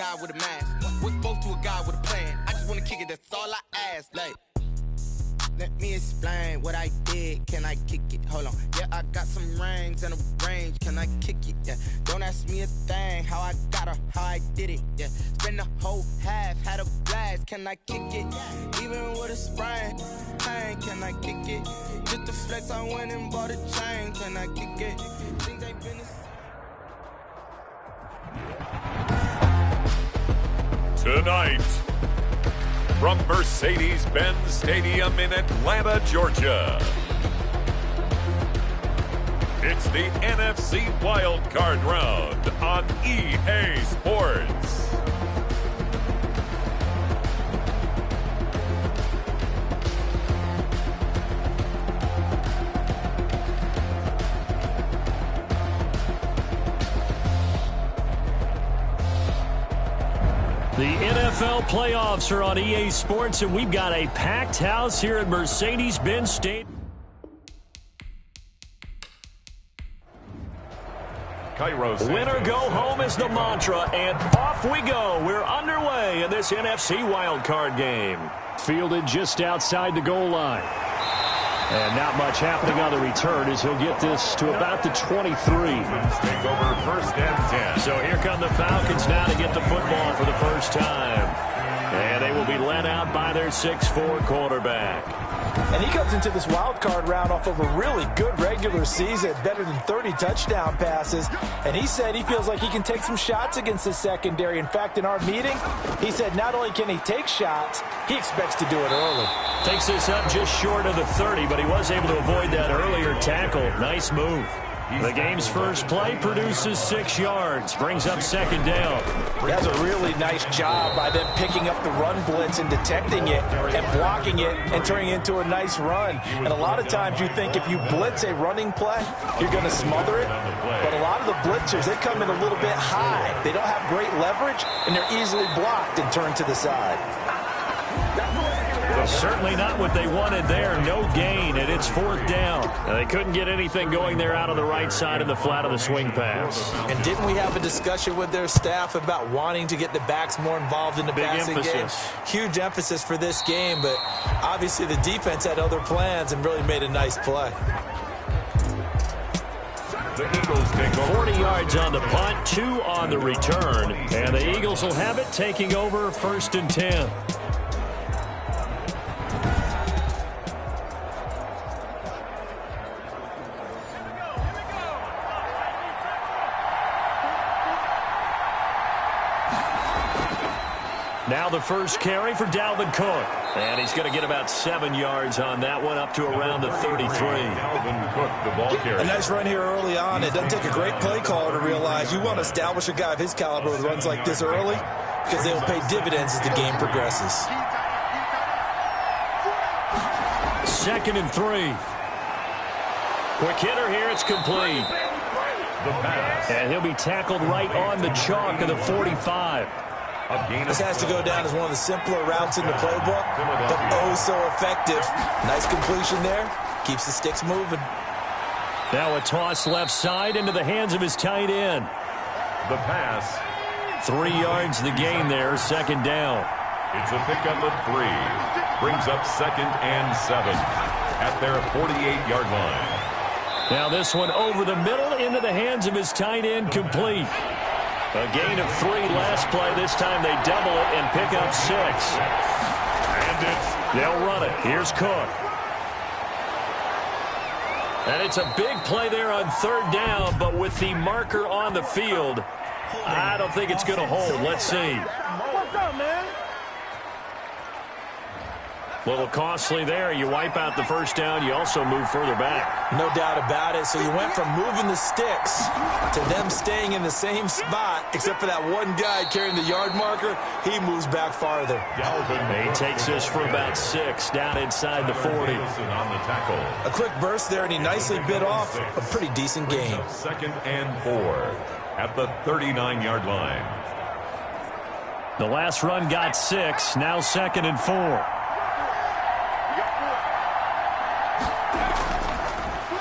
guy with a mask. We're both to a guy with a plan. I just wanna kick it, that's all I ask. Like, let me explain what I did. Can I kick it? Hold on. Yeah, I got some rings and a range. Can I kick it? Yeah. Don't ask me a thing. How I got her, how I did it. Yeah. Spend the whole half, had a blast. Can I kick it? Even with a sprain. Pain, can I kick it? Just the flex, I went and bought a chain. Can I kick it? Things ain't been the same. Tonight, from Mercedes-Benz Stadium in Atlanta, Georgia, it's the NFC Wildcard Round on EA Sports. The NFL playoffs are on EA Sports, and we've got a packed house here at Mercedes-Benz Stadium. Winner go home is the mantra, and off we go. We're underway in this NFC wildcard game. Fielded just outside the goal line. And not much happening on the return as he'll get this to about the 23. Take over first and 10. So here come the Falcons now to get the football for the first time. And they will be led out by their 6'4" quarterback. And he comes into this wild card round off of a really good regular season, better than 30 touchdown passes. And he said he feels like he can take some shots against the secondary. In fact, in our meeting, he said not only can he take shots, he expects to do it early. Takes this up just short of the 30, but he was able to avoid that earlier tackle. Nice move. The game's first play produces 6 yards, brings up second down. That's a really nice job by them picking up the run blitz and detecting it and blocking it and turning it into a nice run. And a lot of times you think if you blitz a running play, you're going to smother it. But a lot of the blitzers, they come in a little bit high. They don't have great leverage, and they're easily blocked and turned to the side. Certainly not what they wanted there. No gain, and it's fourth down. They couldn't get anything going there out on the right side of the flat of the swing pass. And didn't we have a discussion with their staff about wanting to get the backs more involved in the passing game? Huge emphasis for this game, but obviously the defense had other plans and really made a nice play. The Eagles take over. 40 yards on the punt, 2 on the return, and the Eagles will have it taking over first and 10. Now the first carry for Dalvin Cook. And he's going to get about 7 yards on that one, up to around the 33. Dalvin Cook, the ball carrier. A nice run here early on. It doesn't take a great play caller to realize you want to establish a guy of his caliber with runs like this early because they will pay dividends as the game progresses. 2nd and 3. Quick hitter here. It's complete. The pass. And he'll be tackled right on the chalk of the 45. This has to go down as one of the simpler routes in the playbook, but oh so effective. Nice completion there. Keeps the sticks moving. Now a toss left side into the hands of his tight end. The pass. 3 yards the gain there, second down. It's a pickup of 3. Brings up 2nd and 7 at their 48-yard line. Now this one over the middle into the hands of his tight end, complete. A gain of 3 last play. This time they double it and pick up 6. And they'll run it. Here's Cook. And it's a big play there on 3rd down, but with the marker on the field, I don't think it's going to hold. Let's see. What's up, man? A little costly there. You wipe out the first down. You also move further back. No doubt about it. So you went from moving the sticks to them staying in the same spot, except for that one guy carrying the yard marker. He moves back farther. He takes this for about 6 down inside the 40. on the tackle. A quick burst there, and he nicely bit off a pretty decent gain. 2nd and 4 at the 39-yard line. The last run got 6. Now 2nd and 4.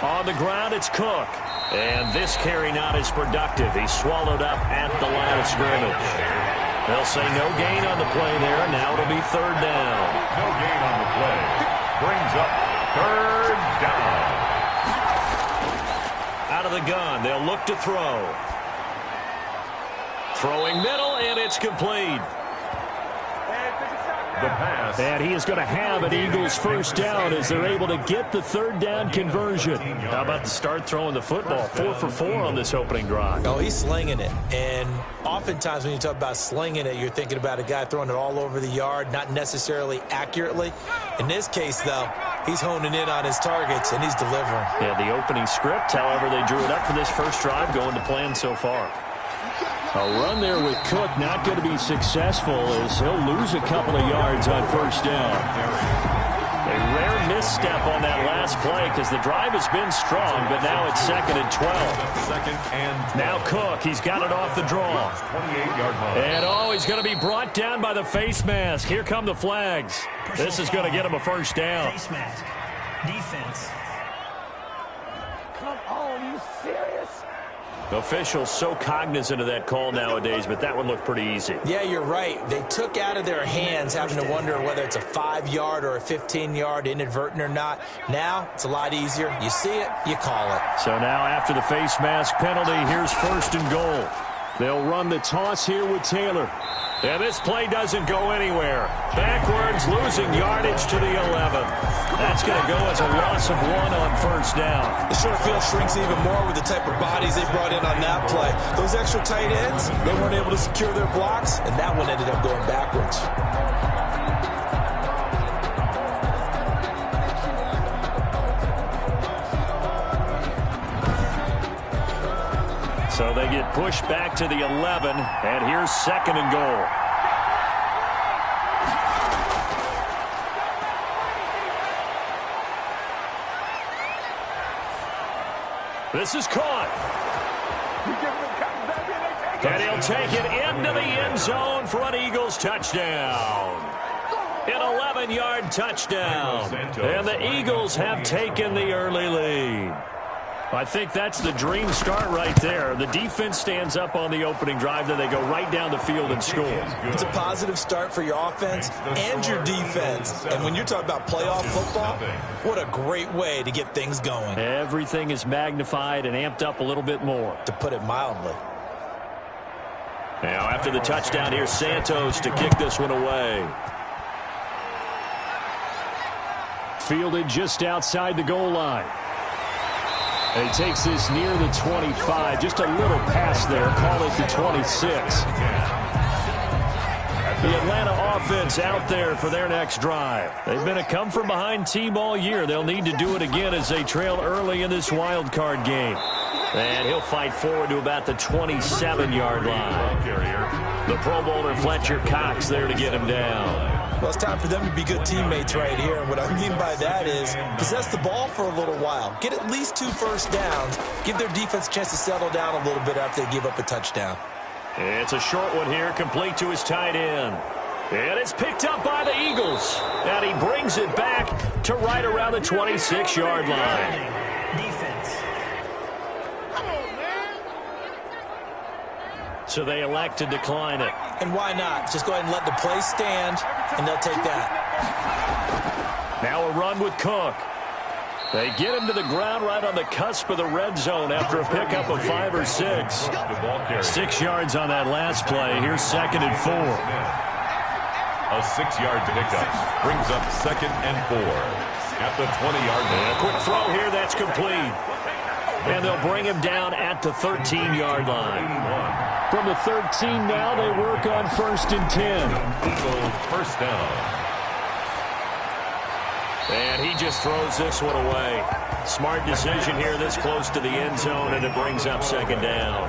On the ground, it's Cook. And this carry not as productive. He's swallowed up at the line of scrimmage. They'll say no gain on the play there. Now it'll be third down. No gain on the play. Brings up third down. Out of the gun. They'll look to throw. Throwing middle, and it's complete. The pass. And he is going to have an Eagles first down as they're able to get the third down conversion. How about the start throwing the football? 4 for 4 on this opening drive. Oh, he's slinging it. And oftentimes when you talk about slinging it, you're thinking about a guy throwing it all over the yard, not necessarily accurately. In this case, though, he's honing in on his targets, and he's delivering. Yeah, the opening script, however, they drew it up for this first drive, going to plan so far. A run there with Cook, not going to be successful as he'll lose a couple of yards on first down. A rare misstep on that last play because the drive has been strong, but now it's 2nd and 12. Second and 12. Now Cook, he's got it off the draw. 28-yard line. And he's going to be brought down by the face mask. Here come the flags. This is going to get him a first down. Face mask. Defense. Come on, you serious? Officials so cognizant of that call nowadays, but that one looked pretty easy. Yeah, you're right. They took out of their hands having to wonder whether it's a 5-yard or a 15-yard, inadvertent or not. Now, it's a lot easier. You see it, you call it. So now after the face mask penalty, here's 1st and goal. They'll run the toss here with Taylor. And this play doesn't go anywhere. Backwards, losing yardage to the 11. That's going to go as a loss of 1 on first down. The short field shrinks even more with the type of bodies they brought in on that play. Those extra tight ends, they weren't able to secure their blocks, and that one ended up going backwards. So they get pushed back to the 11, and here's 2nd and goal. This is caught. And he'll take it into the end zone for an Eagles touchdown. An 11-yard touchdown. And the Eagles have taken the early lead. I think that's the dream start right there. The defense stands up on the opening drive, then they go right down the field and score. It's a positive start for your offense and your defense. And when you're talking about playoff football, what a great way to get things going. Everything is magnified and amped up a little bit more. To put it mildly. Now after the touchdown, here's Santos to kick this one away. Fielded just outside the goal line. And he takes this near the 25. Just a little pass there. Call it the 26. The Atlanta offense out there for their next drive. They've been a come-from-behind team all year. They'll need to do it again as they trail early in this wild card game. And he'll fight forward to about the 27-yard line. The Pro Bowler Fletcher Cox there to get him down. Well, it's time for them to be good teammates right here. And what I mean by that is possess the ball for a little while. Get at least 2 first downs. Give their defense a chance to settle down a little bit after they give up a touchdown. It's a short one here, complete to his tight end. And it's picked up by the Eagles. And he brings it back to right around the 26-yard line. Defense. So they elect to decline it. And why not? Just go ahead and let the play stand, and they'll take that. Now a run with Cook. They get him to the ground right on the cusp of the red zone after a pickup of 5 or 6. 6 yards on that last play. Here's 2nd and 4. A 6-yard pickup brings up 2nd and 4 at the 20-yard line. A quick throw here, that's complete. And they'll bring him down at the 13-yard line. From the 13 now, they work on 1st and 10. Eagles first down. And he just throws this one away. Smart decision here this close to the end zone, and it brings up 2nd down.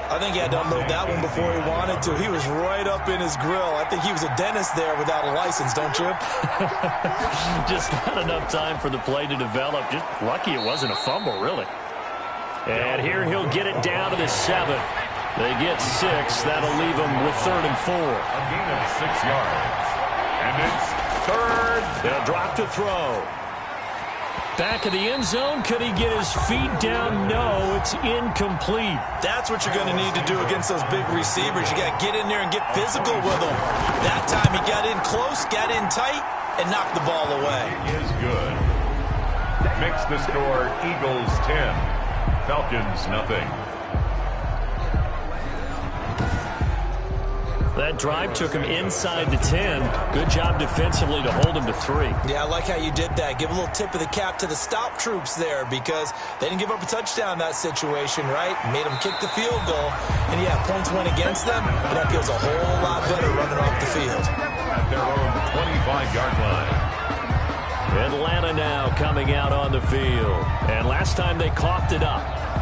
I think he had to unload that one before he wanted to. He was right up in his grill. I think he was a dentist there without a license, don't you? Just not enough time for the play to develop. Just lucky it wasn't a fumble, really. And here he'll get it down to the 7. They get 6. That'll leave them with 3rd and 4. A gain of 6 yards. And it's 3rd. They'll drop to throw. Back of the end zone. Could he get his feet down? No, it's incomplete. That's what you're going to need to do against those big receivers. You got to get in there and get physical with them. That time he got in close, got in tight, and knocked the ball away. It is good. Makes the score Eagles 10, Falcons nothing. That drive took him inside the 10. Good job defensively to hold him to 3. Yeah, I like how you did that. Give a little tip of the cap to the stop troops there because they didn't give up a touchdown in that situation, right? Made them kick the field goal. And, yeah, points went against them, but that feels a whole lot better running off the field. At their own 25-yard line. Atlanta now coming out on the field. And last time they coughed it up,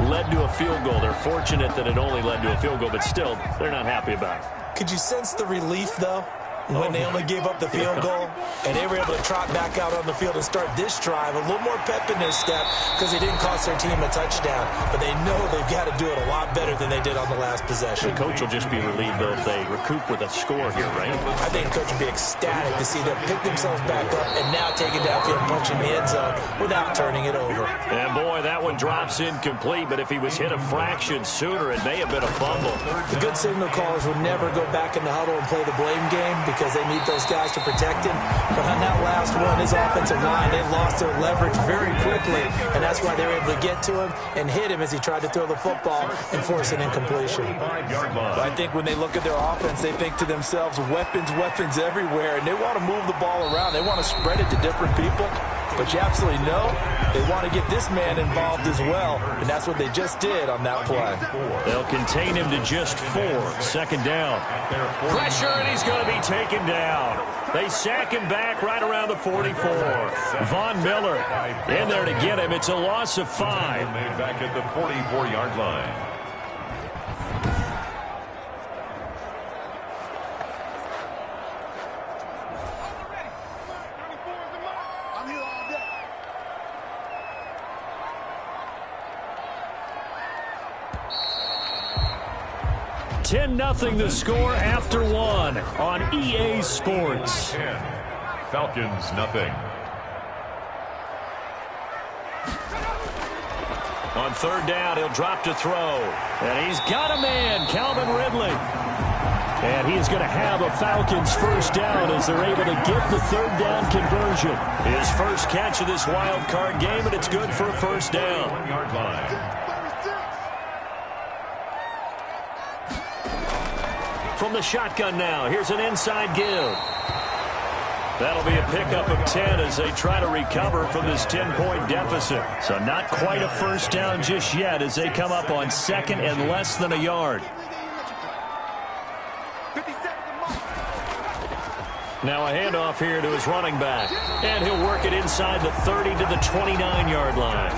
led to a field goal. They're fortunate that it only led to a field goal, but still, they're not happy about it. Could you sense the relief, though, when they only gave up the field goal and they were able to trot back out on the field and start this drive? A little more pep in their step because they didn't cost their team a touchdown, but they know they've got to do it a lot better than they did on the last possession. The coach will just be relieved, though, if they recoup with a score here, right? I think the coach will be ecstatic to see them pick themselves back up and now take it downfield, punching the end zone without turning it over. And, boy, that one drops incomplete, but if he was hit a fraction sooner, it may have been a fumble. The good signal callers would never go back in the huddle and play the blame game because they need those guys to protect him. But on that last one, his offensive line, they lost their leverage very quickly, and that's why they were able to get to him and hit him as he tried to throw the football and force an incompletion. But I think when they look at their offense, they think to themselves, weapons, weapons everywhere, and they want to move the ball around. They want to spread it to different people. But you absolutely know they want to get this man involved as well, and that's what they just did on that play. They'll contain him to just 4. Second down. Pressure, and he's going to be taken down. They sack him back right around the 44. Von Miller in there to get him. It's a loss of 5. back at the 44-yard line. Nothing the score after 1 on EA Sports. 10, Falcons nothing. On third down, he'll drop to throw. And he's got a man, Calvin Ridley. And he is going to have a Falcons first down as they're able to get the third down conversion. His first catch of this wild card game, and it's good for a first down. 1-yard line. From the shotgun now, here's an inside give. That'll be a pickup of 10 as they try to recover from this 10-point deficit. So not quite a first down just yet as they come up on second and less than a yard. Now a handoff here to his running back. And he'll work it inside the 30 to the 29-yard line.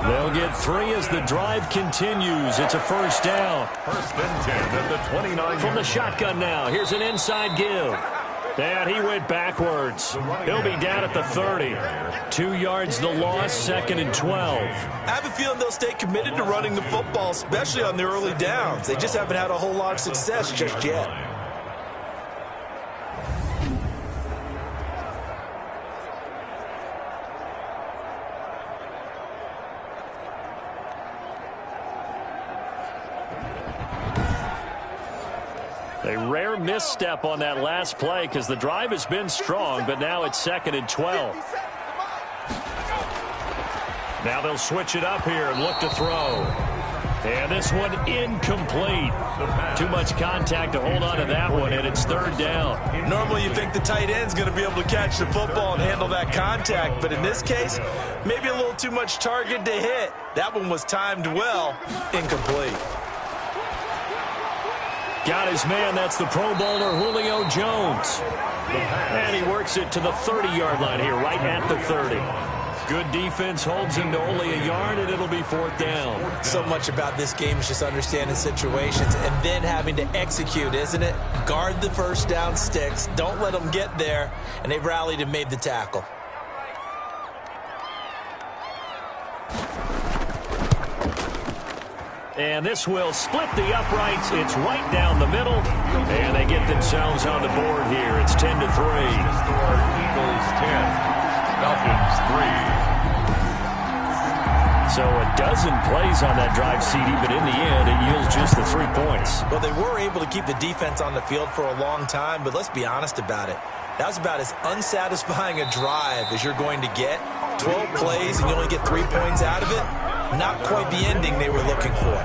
They'll get 3 as the drive continues. It's a first down. First and 10 at the 29. From the shotgun now, here's an inside give. And he went backwards. He'll be down at the 30. 2 yards the loss, second and 12. I have a feeling they'll stay committed to running the football, especially on the early downs. They just haven't had a whole lot of success just yet. A rare misstep on that last play because the drive has been strong, but now it's second and 12. Now they'll switch it up here and look to throw. And this one incomplete. Too much contact to hold on to that one, and it's third down. Normally you think the tight end's going to be able to catch the football and handle that contact, but in this case, maybe a little too much target to hit. That one was timed well, incomplete. Got his man, that's the Pro Bowler Julio Jones. And he works it to the 30-yard line here, right at the 30. Good defense holds him to only a yard, and it'll be fourth down. So much about this game is just understanding situations and then having to execute, isn't it? Guard the first down sticks. Don't let them get there. And they rallied and made the tackle. And this will split the uprights. It's right down the middle. And they get themselves on the board here. It's 10-3. Eagles 10, Falcons 3. So a dozen plays on that drive, CD, but in the end, it yields just the 3 points. Well, they were able to keep the defense on the field for a long time, but let's be honest about it. That was about as unsatisfying a drive as you're going to get. 12 plays and you only get 3 points out of it. Not quite the ending they were looking for.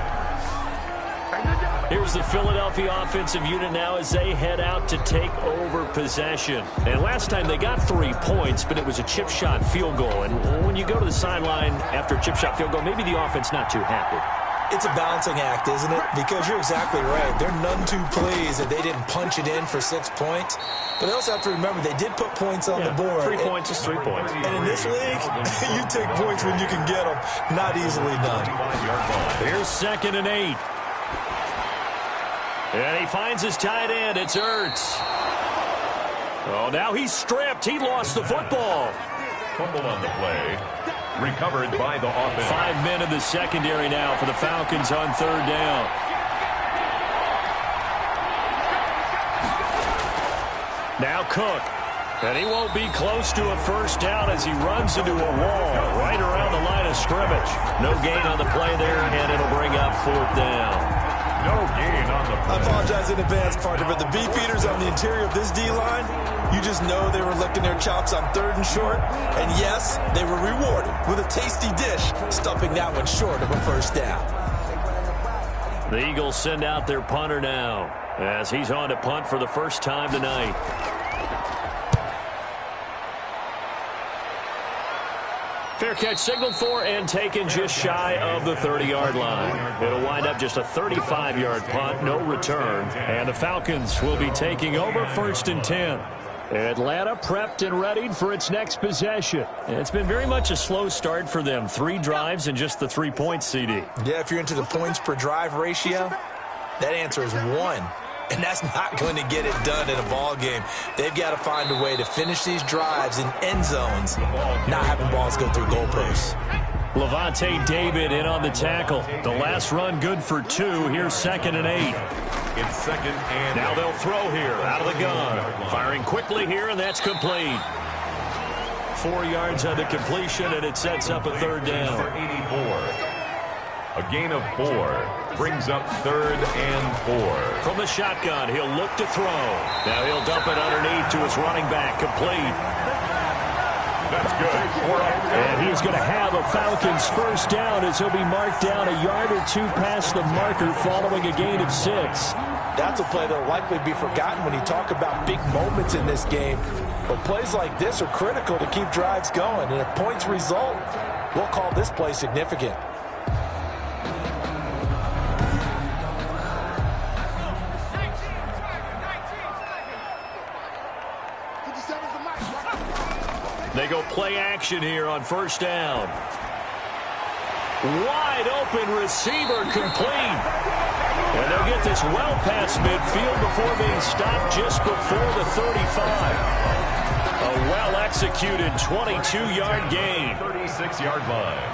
Here's the Philadelphia offensive unit now as they head out to take over possession. And last time they got 3 points, but it was a chip shot field goal. And when you go to the sideline after a chip shot field goal, maybe the offense not too happy. It's a balancing act, isn't it? Because you're exactly right. They're none too pleased that they didn't punch it in for 6 points. But they also have to remember they did put points on the board. 3 points is 3 points. And in this league, you take points when you can get them. Not easily done. Here's 2nd and 8. And he finds his tight end. It's Ertz. Oh, now he's stripped. He lost the football. Fumble on the play. Recovered by the offense. 5 men in the secondary now for the Falcons on 3rd down. Now Cook. And he won't be close to a first down as he runs into a wall right around the line of scrimmage. No gain on the play there, and it'll bring up 4th down. No gain on the play. I apologize in advance, partner, but the beefeaters on the interior of this D-line, you just know they were licking their chops on 3rd and short. And yes, they were rewarded with a tasty dish, stuffing that one short of a first down. The Eagles send out their punter now as he's on to punt for the first time tonight. Fair catch signaled for and taken just shy of the 30-yard line. It'll wind up just a 35-yard punt, no return. And the Falcons will be taking over 1st and 10. Atlanta prepped and readied for its next possession. It's been very much a slow start for them. 3 drives and just the 3 points, CD. Yeah, if you're into the points per drive ratio, that answer is 1. And that's not going to get it done in a ball game. They've got to find a way to finish these drives in end zones, not having balls go through goalposts. Levante David in on the tackle. The last run good for 2. Here's 2nd and 8. It's 2nd and now they'll throw here out of the gun. Firing quickly here, and that's complete. 4 yards on the completion, and it sets up a 3rd down. 84. A gain of 4 brings up 3rd and 4. From the shotgun, he'll look to throw. Now he'll dump it underneath to his running back, complete. That's good. And he's going to have a Falcons first down as he'll be marked down a yard or 2 past the marker following a gain of 6. That's a play that will likely be forgotten when you talk about big moments in this game. But plays like this are critical to keep drives going. And if points result, we'll call this play significant. They go play action here on 1st down. Wide open receiver complete. And they'll get this well past midfield before being stopped just before the 35. A well-executed 22-yard gain. 36-yard line.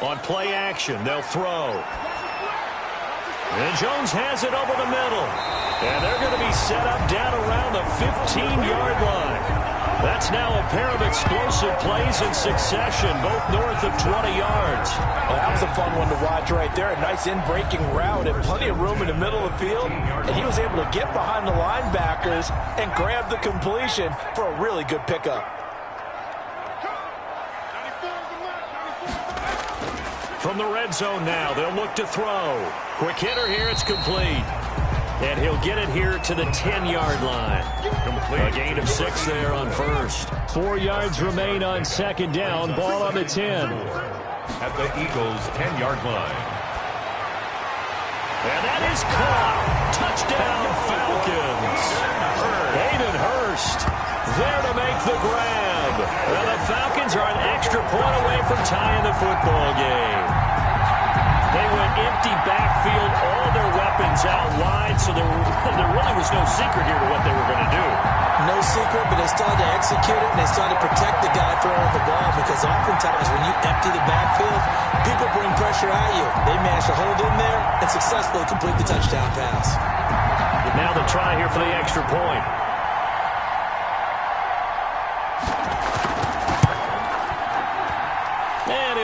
On play action, they'll throw. And Jones has it over the middle. And they're going to be set up down around the 15-yard line. That's now a pair of explosive plays in succession, both north of 20 yards. Well, that was a fun one to watch right there. A nice in-breaking route and plenty of room in the middle of the field. And he was able to get behind the linebackers and grab the completion for a really good pickup. From the red zone now, they'll look to throw. Quick hitter here, it's complete. And he'll get it here to the 10-yard line. Complete. A gain of 6 there on 1st. 4 yards remain on 2nd down. Ball on the 10. At the Eagles' 10-yard line. And that is caught. Touchdown, Falcons. Hayden Hurst there to make the grab. And the Falcons are an extra point away from tying the football game. They went empty backfield, all their weapons out wide, so there really was no secret here to what they were going to do. No secret, but they still had to execute it, and they still had to protect the guy throwing the ball, because oftentimes when you empty the backfield, people bring pressure at you. They managed to hold in there and successfully complete the touchdown pass. Now the try here for the extra point.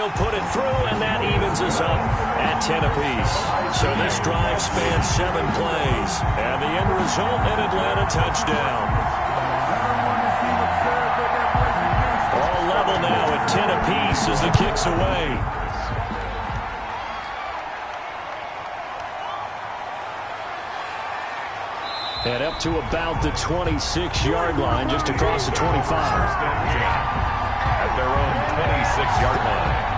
he'll put it through, and that evens us up at 10 apiece. So this drive spans 7 plays, and the end result, an Atlanta touchdown. All level now at 10 apiece as the kick's away. And up to about the 26-yard line, just across the 25. At their own 26-yard line.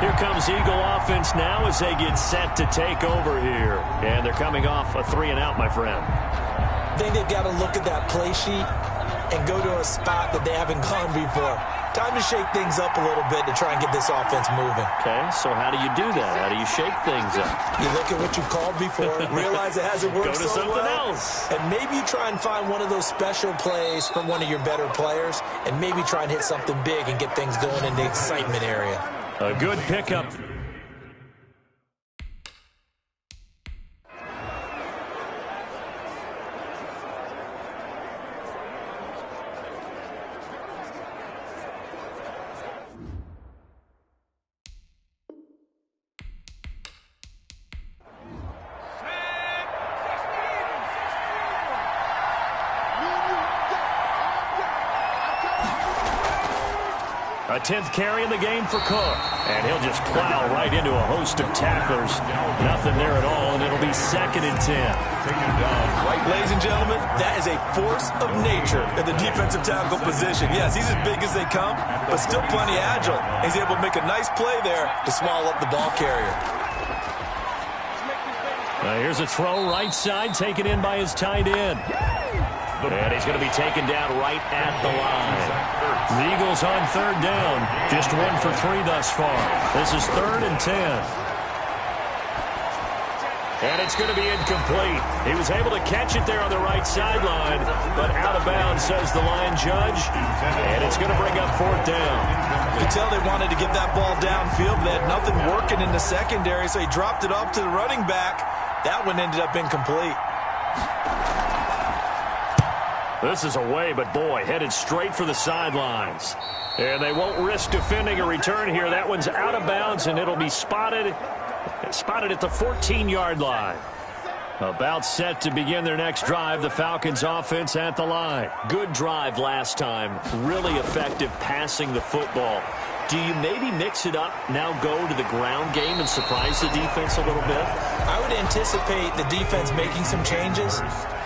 Here comes Eagle offense now as they get set to take over here. And they're coming off a 3-and-out, my friend. I think they've got to look at that play sheet and go to a spot that they haven't gone before. Time to shake things up a little bit to try and get this offense moving. Okay, so how do you do that? How do you shake things up? You look at what you called before, realize it hasn't worked Go to so something well, else. and maybe you try and find one of those special plays from one of your better players, and maybe try and hit something big and get things going in the excitement area. A good pickup. A 10th carry in the game for Cook. And he'll just plow right into a host of tacklers. Nothing there at all, and it'll be 2nd and 10. Ladies and gentlemen, that is a force of nature in the defensive tackle position. Yes, he's as big as they come, but still plenty agile. He's able to make a nice play there to swallow up the ball carrier. Here's a throw right side, taken in by his tight end. And he's going to be taken down right at the line. The Eagles on 3rd down. Just 1 for 3 thus far. This is 3rd and 10. And it's going to be incomplete. He was able to catch it there on the right sideline, but out of bounds, says the line judge. And it's going to bring up 4th down. You could tell they wanted to get that ball downfield. They had nothing working in the secondary, so he dropped it off to the running back. That one ended up incomplete. This is away, but boy, headed straight for the sidelines. And they won't risk defending a return here. That one's out of bounds, and it'll be spotted at the 14-yard line. About set to begin their next drive, the Falcons offense at the line. Good drive last time. Really effective passing the football. Do you maybe mix it up, now go to the ground game and surprise the defense a little bit? I would anticipate the defense making some changes,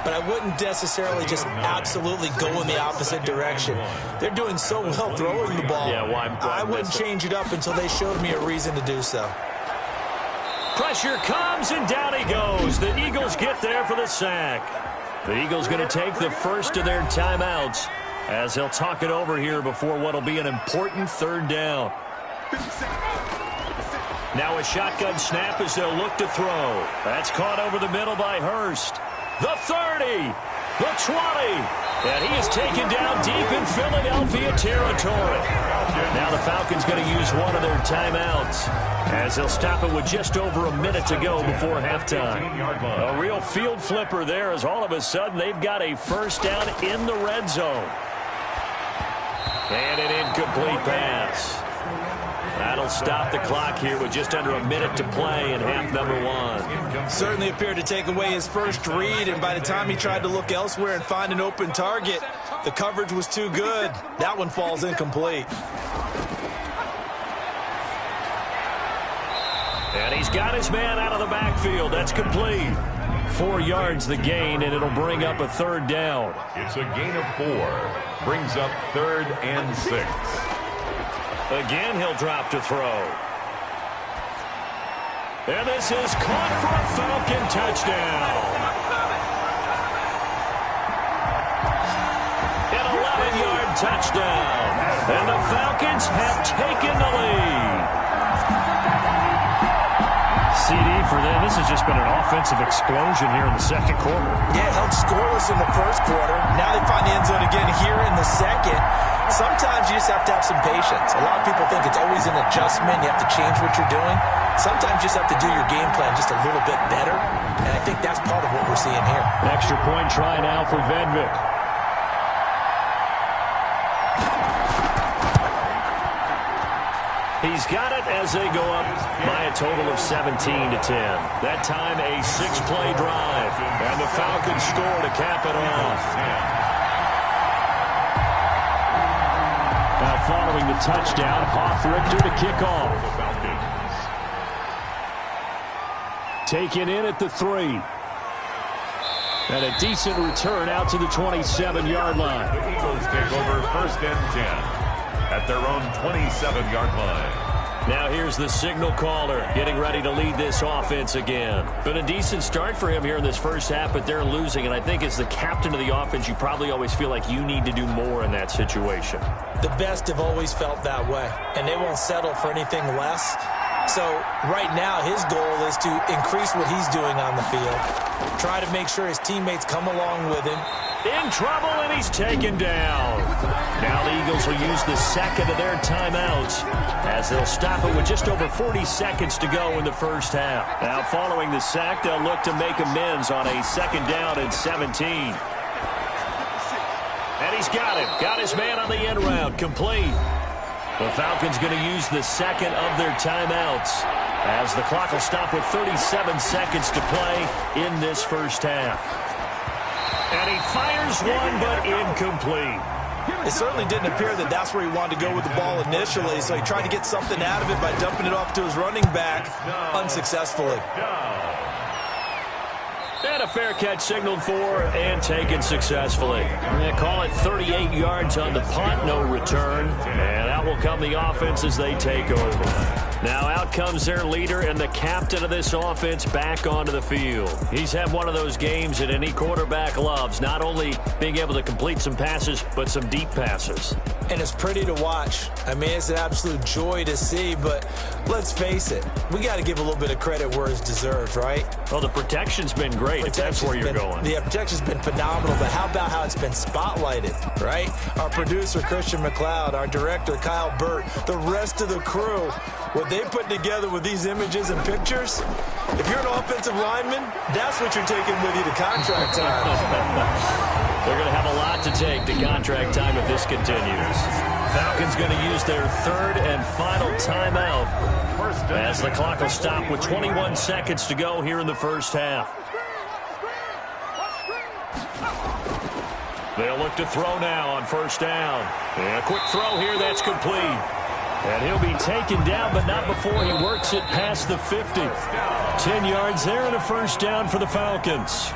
but I wouldn't necessarily just absolutely go in the opposite direction. They're doing so well throwing the ball. Yeah, why I wouldn't change it up until they showed me a reason to do so. Pressure comes, and down he goes. The Eagles get there for the sack. The Eagles going to take the first of their timeouts as they'll talk it over here before what will be an important 3rd down. Now a shotgun snap as they'll look to throw. That's caught over the middle by Hurst. The 30, the 20, and he is taken down deep in Philadelphia territory. Now the Falcons going to use one of their timeouts as they'll stop it with just over a minute to go before halftime. A real field flipper there as all of a sudden they've got a 1st down in the red zone. And an incomplete pass. That'll stop the clock here with just under a minute to play in half number 1. Certainly appeared to take away his first read, and by the time he tried to look elsewhere and find an open target, the coverage was too good. That one falls incomplete. And he's got his man out of the backfield. That's complete. 4 yards the gain, and it'll bring up a 3rd down. It's a gain of 4. Brings up 3rd and 6. Again, he'll drop to throw. And this is caught for a Falcon touchdown. An 11-yard touchdown. And the Falcons have taken the lead. CD for them. This has just been an offensive explosion here in the 2nd quarter. Yeah, held scoreless in the 1st quarter. Now they find the end zone again here in the 2nd. Sometimes you just have to have some patience. A lot of people think it's always an adjustment. You have to change what you're doing. Sometimes you just have to do your game plan just a little bit better. And I think that's part of what we're seeing here. Extra point try now for Vedvik. He's got it as they go up by a total of 17-10. That time a 6-play drive. And the Falcons score to cap it off. Now following the touchdown, Hofrichter to kick off. Taken in at the 3. And a decent return out to the 27-yard line. The Eagles take over 1st and 10 at their own 27-yard line. Now here's the signal caller getting ready to lead this offense again. Been a decent start for him here in this first half, but they're losing. And I think as the captain of the offense, you probably always feel like you need to do more in that situation. The best have always felt that way, and they won't settle for anything less. So right now his goal is to increase what he's doing on the field, try to make sure his teammates come along with him. In trouble, and he's taken down. Now the Eagles will use the second of their timeouts as they'll stop it with just over 40 seconds to go in the first half. Now following the sack, they'll look to make amends on a 2nd down and 17. And he's got him. Got his man on the end route. Complete. The Falcons going to use the second of their timeouts as the clock will stop with 37 seconds to play in this first half. And he fires one, but incomplete. It certainly didn't appear that that's where he wanted to go with the ball initially, so he tried to get something out of it by dumping it off to his running back unsuccessfully. And a fair catch signaled for and taken successfully. They call it 38 yards on the punt, no return. And out will come the offense as they take over. Now out comes their leader and the captain of this offense back onto the field. He's had one of those games that any quarterback loves, not only being able to complete some passes, but some deep passes. And it's pretty to watch. I mean, it's an absolute joy to see, but let's face it, we got to give a little bit of credit where it's deserved, right? Well, the protection's been great, if that's where you're going. The protection's been phenomenal, but how about how it's been spotlighted, right? Our producer, Christian McLeod, our director, Kyle Burt, the rest of the crew, what they put together with these images and pictures, if you're an offensive lineman, that's what you're taking with you to contract time. They're going to have a lot to take to contract time if this continues. Falcons going to use their 3rd and final timeout as the clock will stop with 21 seconds to go here in the first half. They'll look to throw now on 1st down. And a quick throw here, that's complete. And he'll be taken down, but not before he works it past the 50. 10 yards there and a 1st down for the Falcons.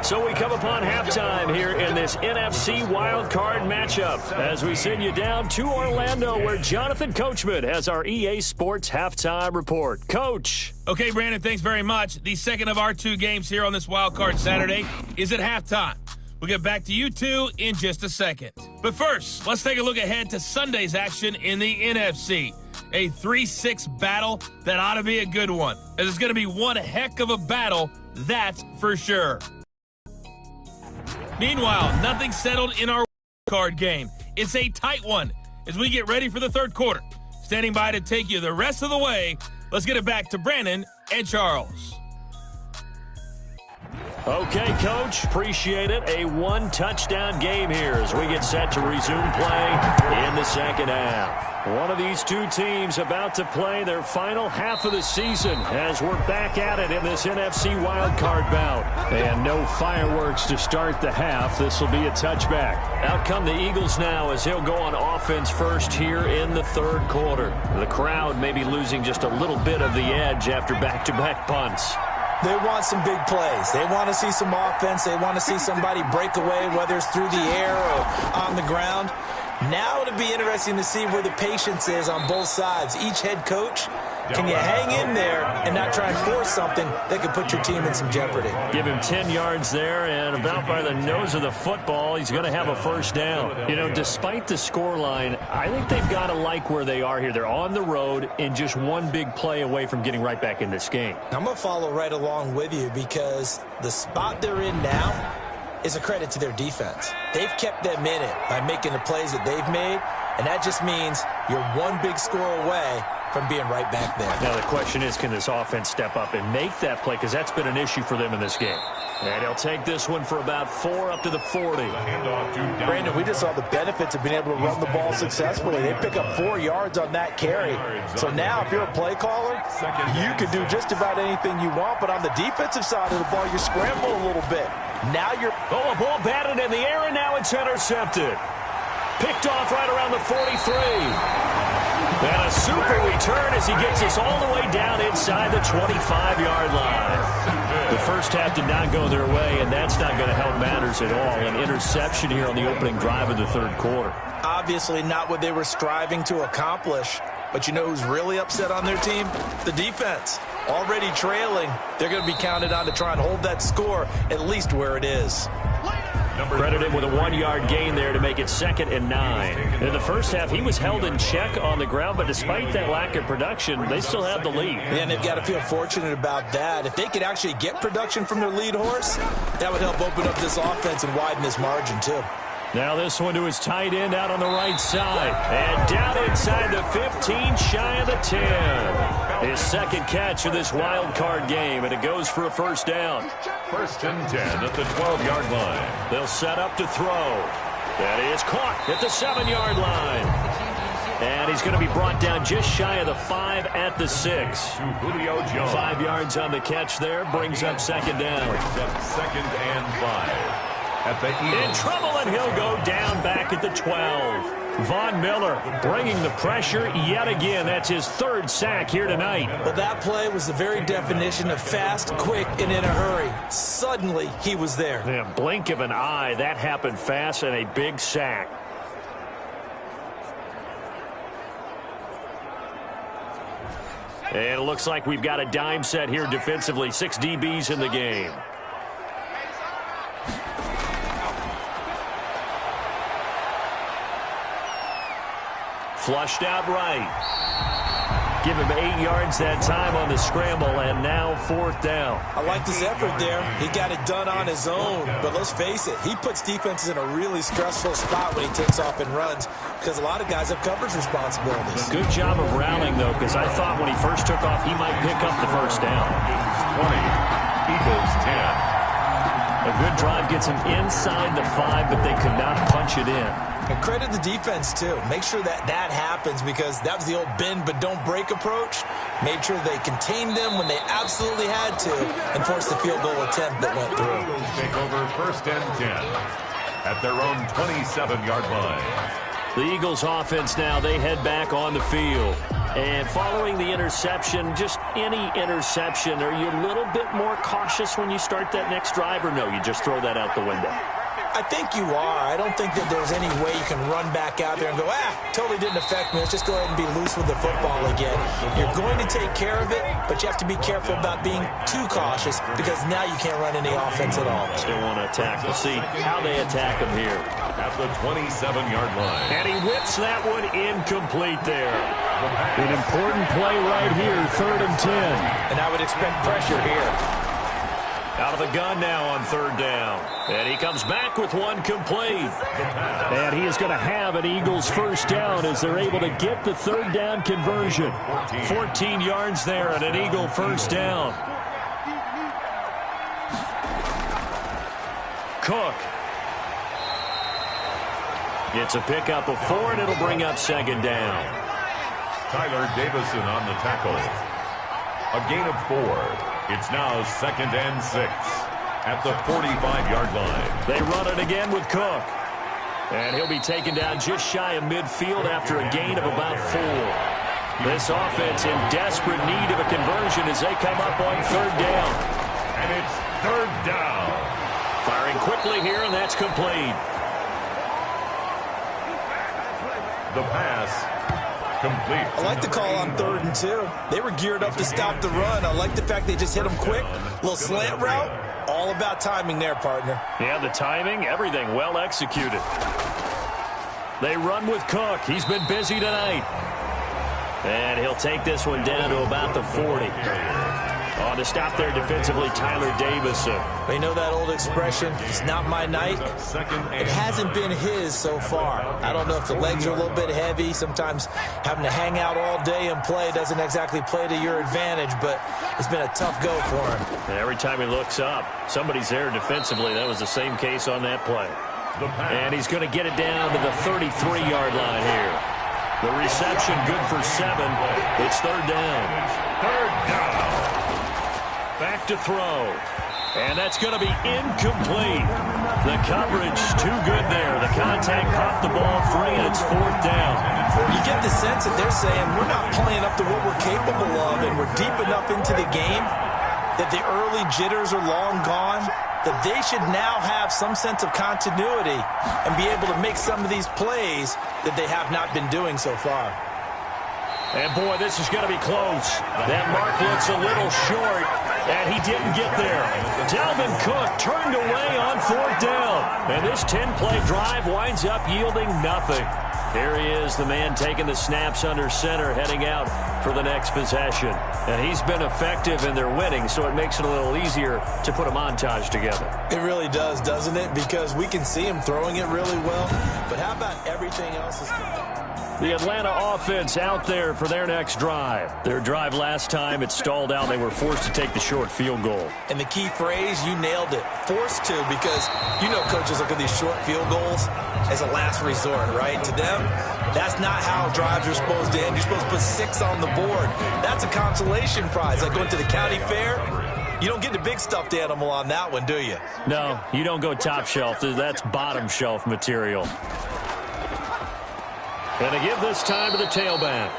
So we come upon halftime here in this NFC wildcard matchup as we send you down to Orlando where Jonathan Coachman has our EA Sports halftime report. Coach. Okay, Brandon, thanks very much. The second of our 2 games here on this wildcard Saturday is at halftime. We'll get back to you two in just a second. But first, let's take a look ahead to Sunday's action in the NFC. A 3-6 battle that ought to be a good one. As it's going to be one heck of a battle, that's for sure. Meanwhile, nothing settled in our card game. It's a tight one as we get ready for the 3rd quarter. Standing by to take you the rest of the way, let's get it back to Brandon and Charles. Okay, Coach, appreciate it. A 1-touchdown game here as we get set to resume play in the second half. One of these 2 teams about to play their final half of the season as we're back at it in this NFC wildcard bout. And no fireworks to start the half. This will be a touchback. Out come the Eagles now as he'll go on offense first here in the 3rd quarter. The crowd may be losing just a little bit of the edge after back-to-back punts. They want some big plays. They want to see some offense. They want to see somebody break away, whether it's through the air or on the ground. Now it'll be interesting to see where the patience is on both sides. Each head coach, can you hang in there and not try and force something that could put your team in some jeopardy? Give him 10 yards there, and about by the nose of the football, he's going to have a 1st down. You know, despite the scoreline, I think they've got to like where they are here. They're on the road and just one big play away from getting right back in this game. I'm going to follow right along with you because the spot they're in now is a credit to their defense. They've kept them in it by making the plays that they've made, and that just means you're one big score away from being right back there. Now the question is, can this offense step up and make that play? Because that's been an issue for them in this game. And he'll take this one for about 4 up to the 40. Brandon, we just saw the benefits of being able to run the ball successfully. They pick up 4 yards on that carry. So now if you're a play caller, you can do just about anything you want. But on the defensive side of the ball, you scramble a little bit. Now you're... Oh, a ball batted in the air, and now it's intercepted. Picked off right around the 43. And a super return as he gets us all the way down inside the 25-yard line. The first half did not go their way, and that's not going to help matters at all. An interception here on the opening drive of the third quarter. Obviously not what they were striving to accomplish. But you know who's really upset on their team? The defense. Already trailing. They're going to be counted on to try and hold that score at least where it is. Credited with a 1-yard gain there to make it 2nd and 9. In the first half, he was held in check on the ground, but despite that lack of production, they still have the lead. And they've got to feel fortunate about that. If they could actually get production from their lead horse, that would help open up this offense and widen this margin, too. Now this one to his tight end out on the right side. And down inside the 15, shy of the 10. His second catch of this wild card game, and it goes for a first down. 1st and 10 at the 12-yard line. They'll set up to throw. That is caught at the 7-yard line. And he's going to be brought down just shy of the 5 at the 6. 5 yards on the catch there, brings up 2nd down. 2nd and 5. At the in trouble, and he'll go down back at the 12. Von Miller bringing the pressure yet again. That's his 3rd sack here tonight. Well, that play was the very definition of fast, quick, and in a hurry. Suddenly, he was there. Yeah, blink of an eye. That happened fast, and a big sack. And it looks like we've got a dime set here defensively. 6 DBs in the game. Flushed out right. Give him 8 yards that time on the scramble, and now 4th down. I like his effort there. He got it done on his own. But let's face it, he puts defenses in a really stressful spot when he takes off and runs because a lot of guys have coverage responsibilities. Good job of rallying, though, because I thought when he first took off, he might pick up the first down. 20. Eagles 10. A good drive gets him inside the 5, but they could not punch it in. And credit the defense, too. Make sure that that happens because that was the old bend but don't break approach. Made sure they contained them when they absolutely had to and forced the field goal attempt that went through. Eagles take over 1st and 10 at their own 27-yard line. The Eagles offense now, they head back on the field. And following the interception, just any interception, are you a little bit more cautious when you start that next drive, or no, you just throw that out the window? I think you are. I don't think that there's any way you can run back out there and go, totally didn't affect me. Let's just go ahead and be loose with the football again. You're going to take care of it, but you have to be careful about being too cautious because now you can't run any offense at all. Still want to attack. We'll see how they attack him here. At the 27-yard line. And he whips that one incomplete there. An important play right here, 3rd and 10. And I would expect pressure here. Out of the gun now on 3rd down. And he comes back with one complete. And he is going to have an Eagles first down as they're able to get the 3rd down conversion. 14 yards there and an Eagle first down. Cook. It's a pickup of 4, and it'll bring up 2nd down. Tyler Davison on the tackle. A gain of 4. It's now 2nd and 6 at the 45-yard line. They run it again with Cook. And he'll be taken down just shy of midfield after a gain of about 4. This offense in desperate need of a conversion as they come up on 3rd down. And it's 3rd down. Firing quickly here, and that's complete. The pass complete. I like the call on 3rd and 2. They were geared up to stop the run. I like the fact they just hit them quick. Little slant route. All about timing there, partner. Yeah, the timing, everything well executed. They run with Cook. He's been busy tonight. And he'll take this one down to about the 40. On the stop there defensively, Tyler Davison. You know that old expression, it's not my night? It hasn't been his so far. I don't know if the legs are a little bit heavy. Sometimes having to hang out all day and play doesn't exactly play to your advantage, but it's been a tough go for him. And every time he looks up, somebody's there defensively. That was the same case on that play. And he's going to get it down to the 33-yard line here. The reception good for 7. It's third down. Third down. Back to throw. And that's going to be incomplete. The coverage too good there. The contact popped the ball free, and it's fourth down. You get the sense that they're saying we're not playing up to what we're capable of, and we're deep enough into the game that the early jitters are long gone, that they should now have some sense of continuity and be able to make some of these plays that they have not been doing so far. And, boy, this is going to be close. That mark looks a little short, and he didn't get there. Dalvin Cook turned away on fourth down. And this 10-play drive winds up yielding nothing. Here he is, the man taking the snaps under center, heading out for the next possession. And he's been effective in their winning, so it makes it a little easier to put a montage together. It really does, doesn't it? Because we can see him throwing it really well. But how about everything else? The Atlanta offense out there for their next drive. Their drive last time, it stalled out. They were forced to take the short field goal. And the key phrase, you nailed it, forced to, because you know coaches look at these short field goals as a last resort, right? To them, that's not how drives are supposed to end. You're supposed to put 6 on the board. That's a consolation prize, like going to the county fair. You don't get the big stuffed animal on that one, do you? No, you don't go top shelf. That's bottom shelf material. And to give this time to the tailback.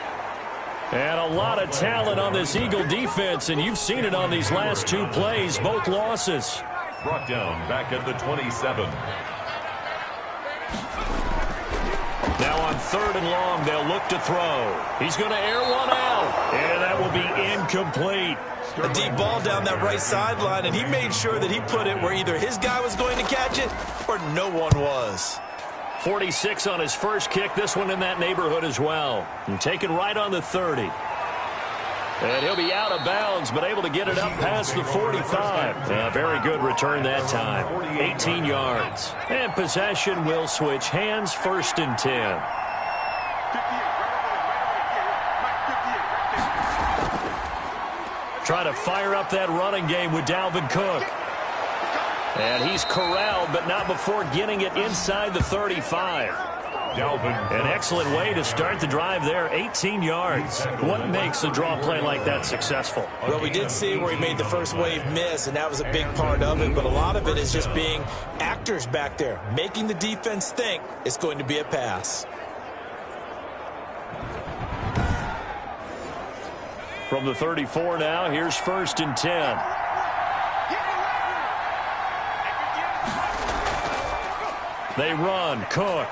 And a lot of talent on this Eagle defense, and you've seen it on these last 2 plays, both losses. Brought down back at the 27. Now on third and long, they'll look to throw. He's going to air one out, and that will be incomplete. A deep ball down that right sideline, and he made sure that he put it where either his guy was going to catch it or no one was. 46 on his first kick, this one in that neighborhood as well. And taken right on the 30. And he'll be out of bounds, but able to get it up past the 45. A very good return that time. 18 yards. And possession will switch hands, first and 10. Try to fire up that running game with Dalvin Cook. And he's corralled, but not before getting it inside the 35. An excellent way to start the drive there, 18 yards. What makes a draw play like that successful? Well, we did see where he made the first wave miss, and that was a big part of it. But a lot of it is just being actors back there, making the defense think it's going to be a pass. From the 34 now, here's first and 10. They run, Cook.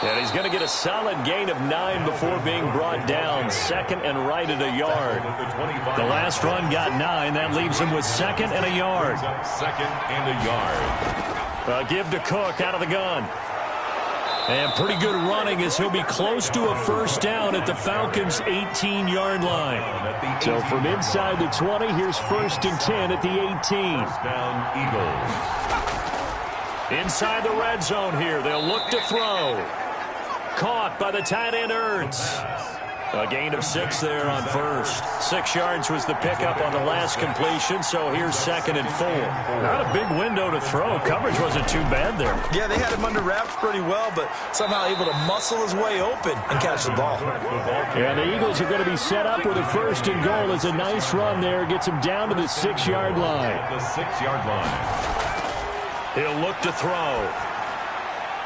And he's going to get a solid gain of 9 before being brought down. Second and right at a yard. The last run got 9. That leaves him with second and a yard. Second and a yard. Give to Cook out of the gun. And pretty good running as he'll be close to a first down at the Falcons' 18-yard line. So from inside the 20, here's first and 10 at the 18. First down, Eagles. Inside the red zone here, they'll look to throw. Caught by the tight end Ertz. A gain of 6 there on first. 6 yards was the pickup on the last completion, so here's second and 4. Not a big window to throw. Coverage wasn't too bad there. Yeah, they had him under wraps pretty well, but somehow able to muscle his way open and catch the ball. And the Eagles are going to be set up with a first and goal. As a nice run there gets him down to the 6-yard line. The 6-yard line. He'll look to throw.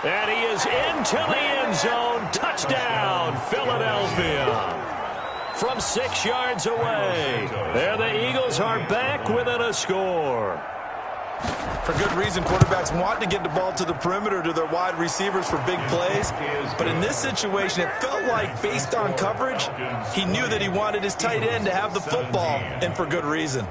And he is into the end zone. Touchdown, Philadelphia. From 6 yards away. And the Eagles are back within a score. For good reason, quarterbacks want to get the ball to the perimeter to their wide receivers for big plays. But in this situation, it felt like, based on coverage, he knew that he wanted his tight end to have the football, and for good reason.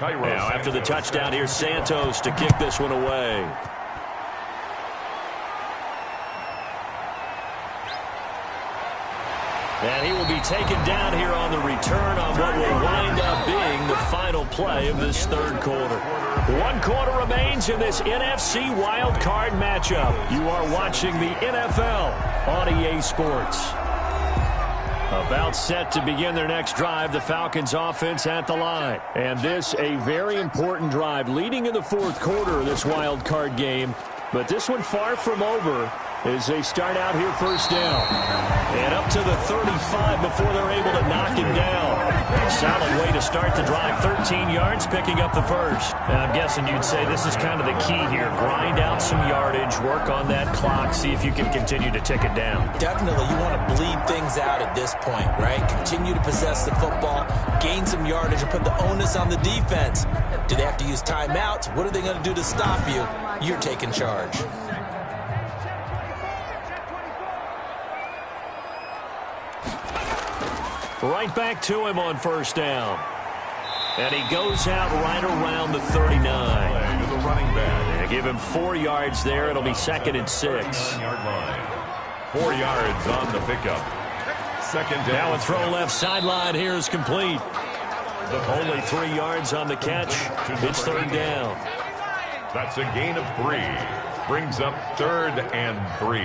Now, after the touchdown, here's Santos to kick this one away. And he will be taken down here on the return on what will wind up being the final play of this third quarter. 1 quarter remains in this NFC Wild Card matchup. You are watching the NFL on EA Sports. About set to begin their next drive, the Falcons offense at the line. And this a very important drive leading in the fourth quarter of this wild card game. But this one far from over as they start out here first down. And up to the 35 before they're able to knock him down. A solid way to start the drive. 13 yards, picking up the first. And I'm guessing you'd say this is kind of the key here. Grind out some yardage, work on that clock, see if you can continue to tick it down. Definitely, you want to bleed things out at this point, right? Continue to possess the football, gain some yardage, and put the onus on the defense. Do they have to use timeouts? What are they going to do to stop you? You're taking charge. Right back to him on first down. And he goes out right around the 39. To the running back. They give him 4 yards there. It'll be 2nd and 6. 9-yard line. 4 yards on the pickup. Second down. Now a throw left sideline here is complete. Only 3 yards on the catch. It's third down. That's a gain of 3. Brings up 3rd and 3.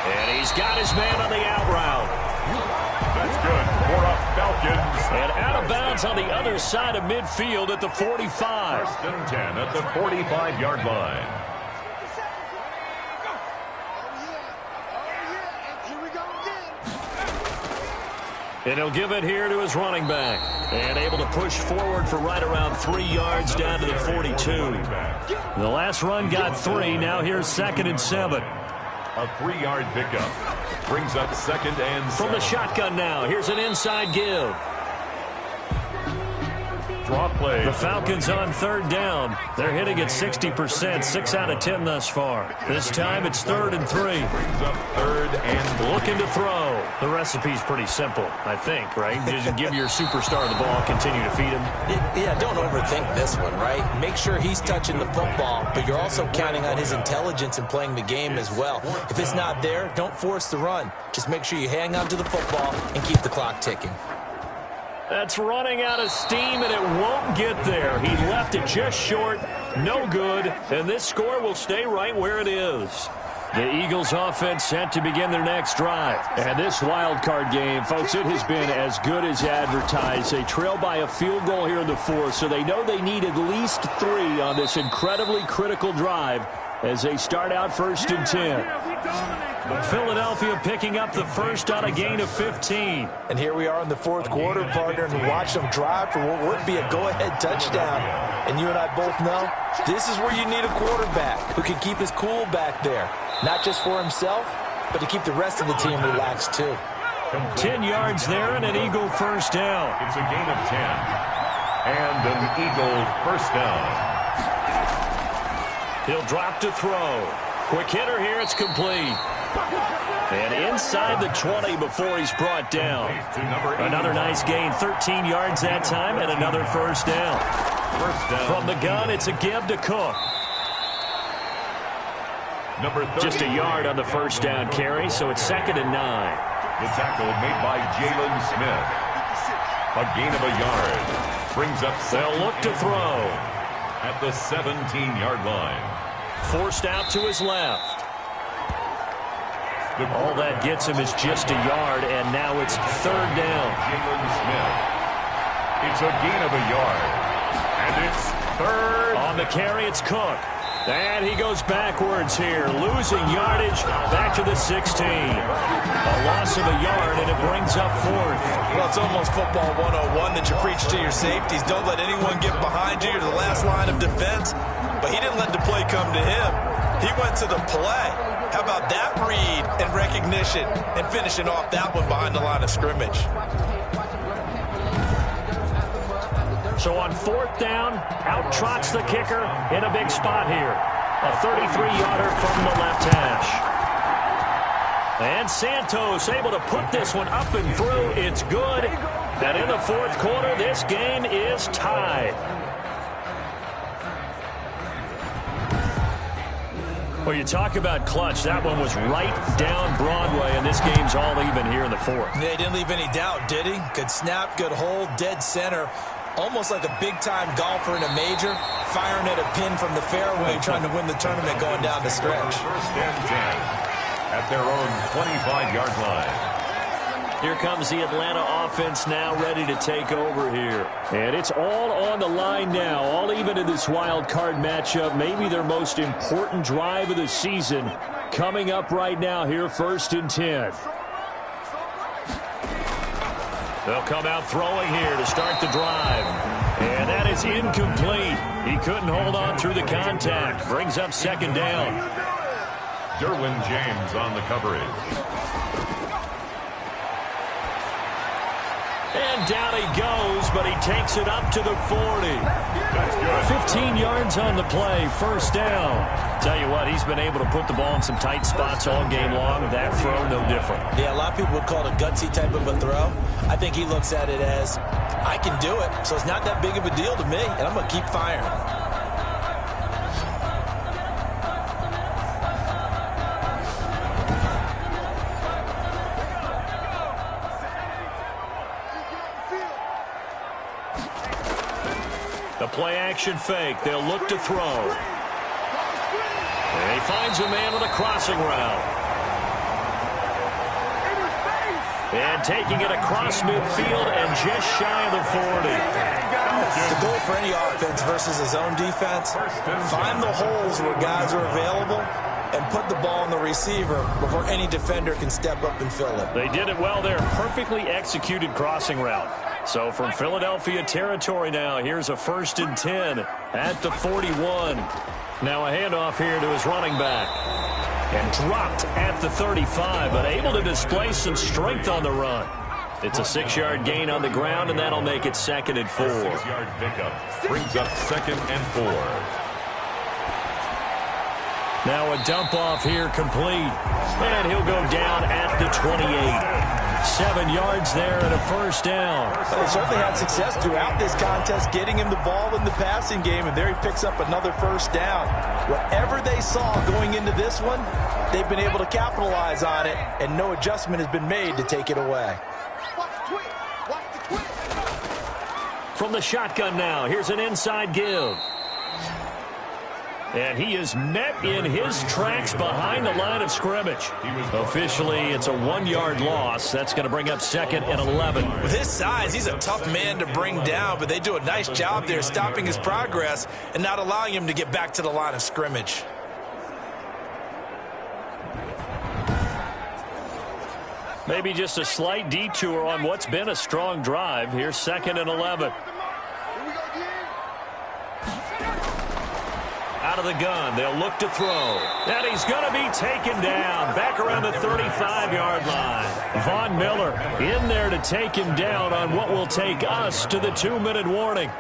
And he's got his man on the out route. That's good for a Falcons. And out of bounds on the other side of midfield at the 45. 1st and 10 at the 45-yard line. And he'll give it here to his running back. And able to push forward for right around 3 yards down to the 42. The last run got 3. Now here's 2nd and 7. A 3-yard pickup. Brings up 2nd and 7. From the shotgun now. Here's an inside give. Draw play. The Falcons on third down. They're hitting at 60%, 6 out of 10 thus far. This time it's 3rd and 3. Brings up 3rd and looking to throw. The recipe's pretty simple, I think, right? Just give your superstar the ball, continue to feed him. Yeah, don't overthink this one, right? Make sure he's touching the football, but you're also counting on his intelligence in playing the game as well. If it's not there, don't force the run. Just make sure you hang on to the football and keep the clock ticking. That's running out of steam, and it won't get there. He left it just short. No good. And this score will stay right where it is. The Eagles offense set to begin their next drive. And this wild card game, folks, it has been as good as advertised. They trail by a field goal here in the fourth, so they know they need at least 3 on this incredibly critical drive as they start out 1st and 10. Philadelphia picking up the first on a gain of 15. And here we are in the fourth quarter, partner, and watch them drive for what would be a go-ahead touchdown. And you and I both know this is where you need a quarterback who can keep his cool back there. Not just for himself, but to keep the rest of the team relaxed too. 10 yards there and an Eagle first down. It's a gain of 10. And an Eagle first down. He'll drop to throw. Quick hitter here, it's complete. And inside the 20 before he's brought down. Another nice gain, 13 yards that time, and another first down. From the gun, it's a give to Cook. Just a yard on the first down carry, so it's 2nd and 9. The tackle made by Jalen Smith. A gain of a yard. Brings up. They'll look to throw. At the 17-yard line. Forced out to his left. All that gets him is just a yard, and now it's 3rd down. Jalen Smith. It's a gain of a yard. And it's 3rd. On the carry, it's Cook. And he goes backwards here, losing yardage back to the 16. A loss of a yard, and it brings up 4th. Well, it's almost football 101 that you preach to your safeties. Don't let anyone get behind you. You're the last line of defense. But he didn't let the play come to him. He went to the play. How about that read and recognition and finishing off that one behind the line of scrimmage? So on 4th down, out trots the kicker in a big spot here. A 33-yarder from the left hash. And Santos able to put this one up and through. It's good. And in the fourth quarter, this game is tied. Well, you talk about clutch. That one was right down Broadway, and this game's all even here in the fourth. Yeah, he didn't leave any doubt, did he? Good snap, good hold, dead center. Almost like a big-time golfer in a major, firing at a pin from the fairway, trying to win the tournament going down the stretch. First and 10 at their own 25-yard line. Here comes the Atlanta offense now ready to take over here. And it's all on the line now, all even in this wild card matchup. Maybe their most important drive of the season coming up right now here, 1st and 10. They'll come out throwing here to start the drive. And that is incomplete. He couldn't hold on through the contact. Brings up 2nd down. Derwin James on the coverage. And down he goes, but he takes it up to the 40. That's good. 15 yards on the play, 1st down. Tell you what, he's been able to put the ball in some tight spots all game long. That throw, no different. Yeah, a lot of people would call it a gutsy type of a throw. I think he looks at it as, I can do it, so it's not that big of a deal to me, and I'm going to keep firing. The play-action fake. They'll look to throw. And he finds a man on the crossing route. And taking it across midfield and just shy of the 40. The goal for any offense versus his own defense, find the holes where guys are available and put the ball on the receiver before any defender can step up and fill it. They did it well there. Perfectly executed crossing route. So from Philadelphia territory now, here's a 1st and 10 at the 41. Now a handoff here to his running back. And dropped at the 35, but able to display some strength on the run. It's a 6-yard gain on the ground, and that'll make it 2nd and 4. 6-yard pickup brings up 2nd and 4. Now a dump off here complete. And he'll go down at the 28. 7 yards there and a 1st down. Well, they certainly had success throughout this contest, getting him the ball in the passing game, and there he picks up another 1st down. Whatever they saw going into this one, they've been able to capitalize on it, and no adjustment has been made to take it away. From the shotgun now, here's an inside give. And he is met in his tracks behind the line of scrimmage. Officially, it's a 1-yard loss. That's going to bring up 2nd and 11. With his size, he's a tough man to bring down, but they do a nice job there stopping his progress and not allowing him to get back to the line of scrimmage. Maybe just a slight detour on what's been a strong drive. Here's 2nd and 11. Out of the gun, they'll look to throw. And he's going to be taken down back around the 35-yard line. Von Miller in there to take him down on what will take us to the 2-minute warning.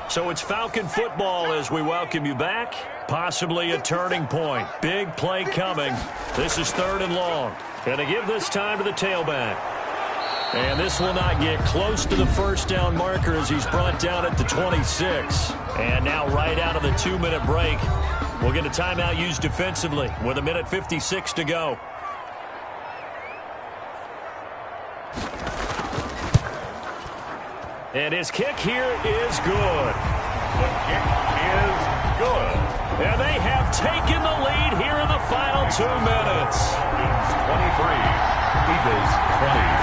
So it's Falcon football as we welcome you back. Possibly a turning point. Big play coming. This is 3rd and long. And to give this time to the tailback. And this will not get close to the 1st down marker as he's brought down at the 26. And now right out of the 2-minute break, we'll get a timeout used defensively with 1:56 to go. And his kick here is good. The kick is good. And they have taken the lead here in the final 2 minutes. 23, Eagles 20.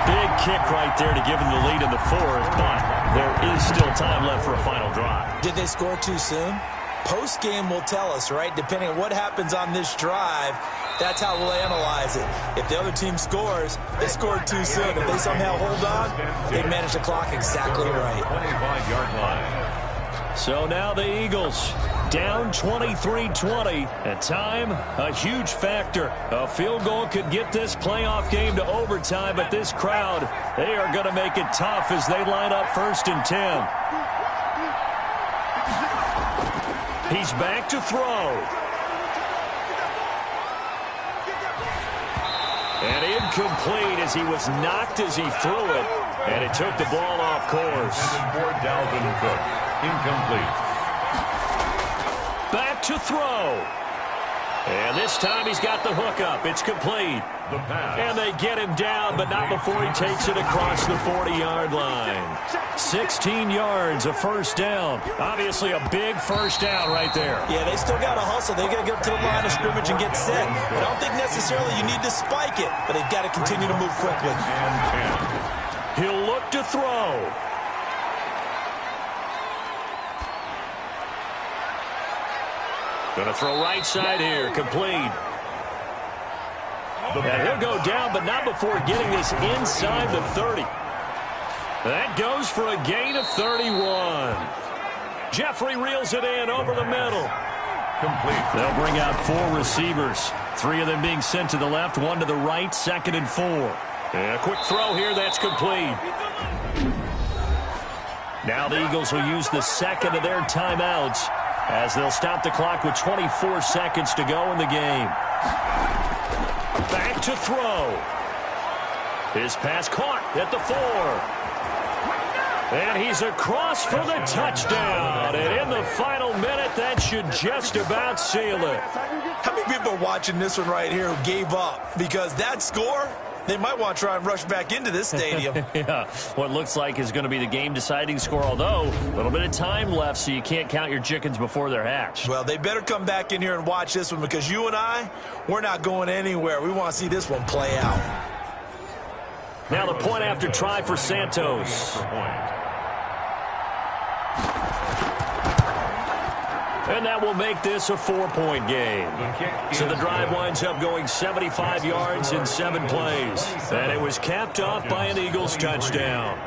Big kick right there to give them the lead in the 4th, but there is still time left for a final drive. Did they score too soon? Post-game will tell us, right? Depending on what happens on this drive, that's how we'll analyze it. If the other team scores, they scored too soon. If they somehow hold on, they manage the clock exactly right. 25-yard line. So now the Eagles down 23-20. At time, a huge factor. A field goal could get this playoff game to overtime, but this crowd, they are going to make it tough as they line up 1st and 10. He's back to throw. And incomplete as he was knocked as he threw it. And it took the ball off course. For Dalvin Cook. Incomplete. Back to throw. And this time he's got the hook up. It's complete. The pass. And they get him down, but not before he takes it across the 40-yard line. 16 yards, a first down. Obviously a big first down right there. Yeah, they still got to hustle. They got to get up to the line of scrimmage and get set. But I don't think necessarily you need to spike it, but they've got to continue to move quickly. And 10. He'll look to throw. Going to throw right side here, complete. And he'll go down, but not before getting this inside the 30. That goes for a gain of 31. Jeffrey reels it in over the middle. Complete. They'll bring out 4 receivers. 3 of them being sent to the left, 1 to the right, 2nd and 4. And a quick throw here, that's complete. Now the Eagles will use the 2nd of their timeouts as they'll stop the clock with 24 seconds to go in the game. Back to throw. His pass caught at the 4. And he's across for the touchdown. And in the final minute, that should just about seal it. How many people are watching this one right here who gave up? Because that score, they might want to try and rush back into this stadium. Yeah, what looks like is going to be the game-deciding score, although a little bit of time left, so you can't count your chickens before they're hatched. Well, they better come back in here and watch this one because you and I, we're not going anywhere. We want to see this one play out. Now the point after try for Santos. And that will make this a 4-point game. So the drive winds up going 75 yards in 7 plays. And it was capped off by an Eagles touchdown.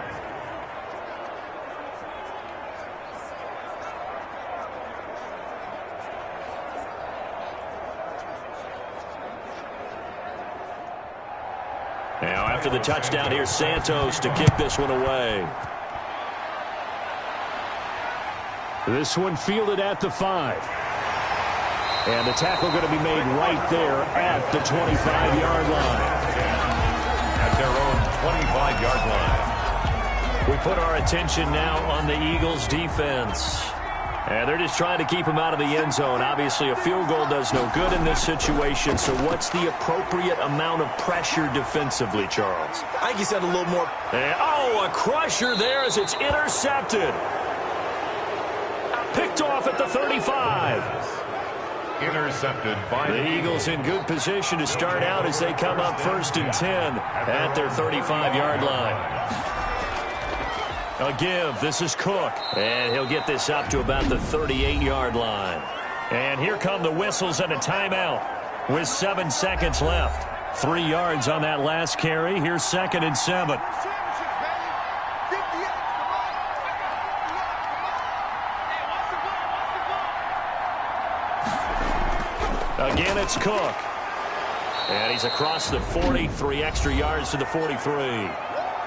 Now after the touchdown, here's Santos to kick this one away. This one fielded at the 5. And the tackle going to be made right there at the 25-yard line. At their own 25-yard line. We put our attention now on the Eagles' defense. And they're just trying to keep him out of the end zone. Obviously, a field goal does no good in this situation. So what's the appropriate amount of pressure defensively, Charles? I think he said a little more. And, a crusher there as it's intercepted. Picked off at the 35. Intercepted by the Eagles in good position to start out as they come up 1st and 10 at their 35-yard line. A give. This is Cook. And he'll get this up to about the 38-yard line. And here come the whistles and a timeout with 7 seconds left. 3 yards on that last carry. Here's 2nd and 7. Again, it's Cook. And he's across the 40, 3 extra yards to the 43.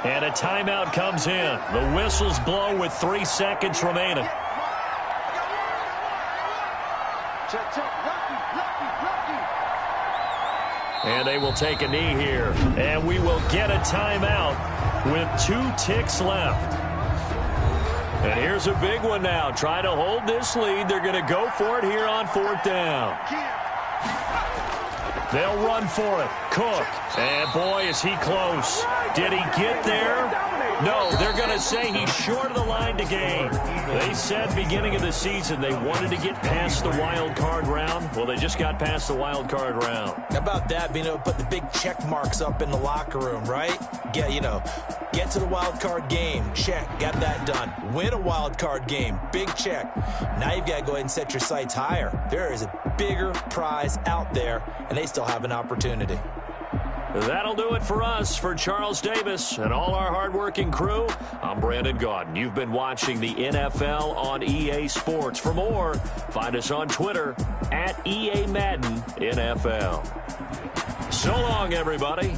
And a timeout comes in. The whistles blow with 3 seconds remaining. And they will take a knee here. And we will get a timeout with 2 ticks left. And here's a big one now. Try to hold this lead. They're going to go for it here on 4th down. They'll run for it. Cook. And boy, is he close. Did he get there? No, they're going to say he's short of the line to gain. They said beginning of the season they wanted to get past the wild card round. Well, they just got past the wild card round. How about that, being able to put the big check marks up in the locker room, right? Get to the wild card game. Check. Got that done. Win a wild card game. Big check. Now you've got to go ahead and set your sights higher. There is a bigger prize out there, and they still have an opportunity. That'll do it for us. For Charles Davis and all our hardworking crew, I'm Brandon Gaudin. You've been watching the NFL on EA Sports. For more, find us on Twitter at EA Madden NFL. So long, everybody.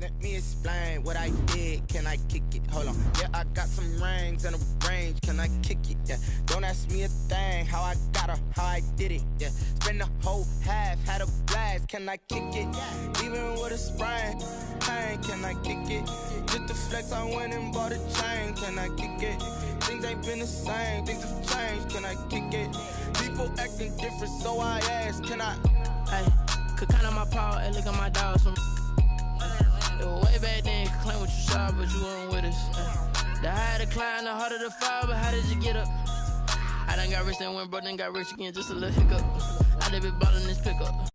Let me explain what I did. Can I kick it? Hold on. Yeah, I got some rings and a range. Can I kick it? Yeah. Don't ask me a thing. How I got her, how I did it. Yeah. Spend the whole half, had a blast. Can I kick it? Even with a sprain, pain. Can I kick it? Just to flex, I went and bought a chain. Can I kick it? Things ain't been the same. Things have changed. Can I kick it? People acting different, so I ask. Can I? Hey, could count on my paw and look at my dogs from. It was way back then, could claim what you saw, but you weren't with us. The higher the climb, the harder the fall, but how did you get up? I done got rich and went broke, then got rich again, just a little hiccup. I done been ballin' this pickup.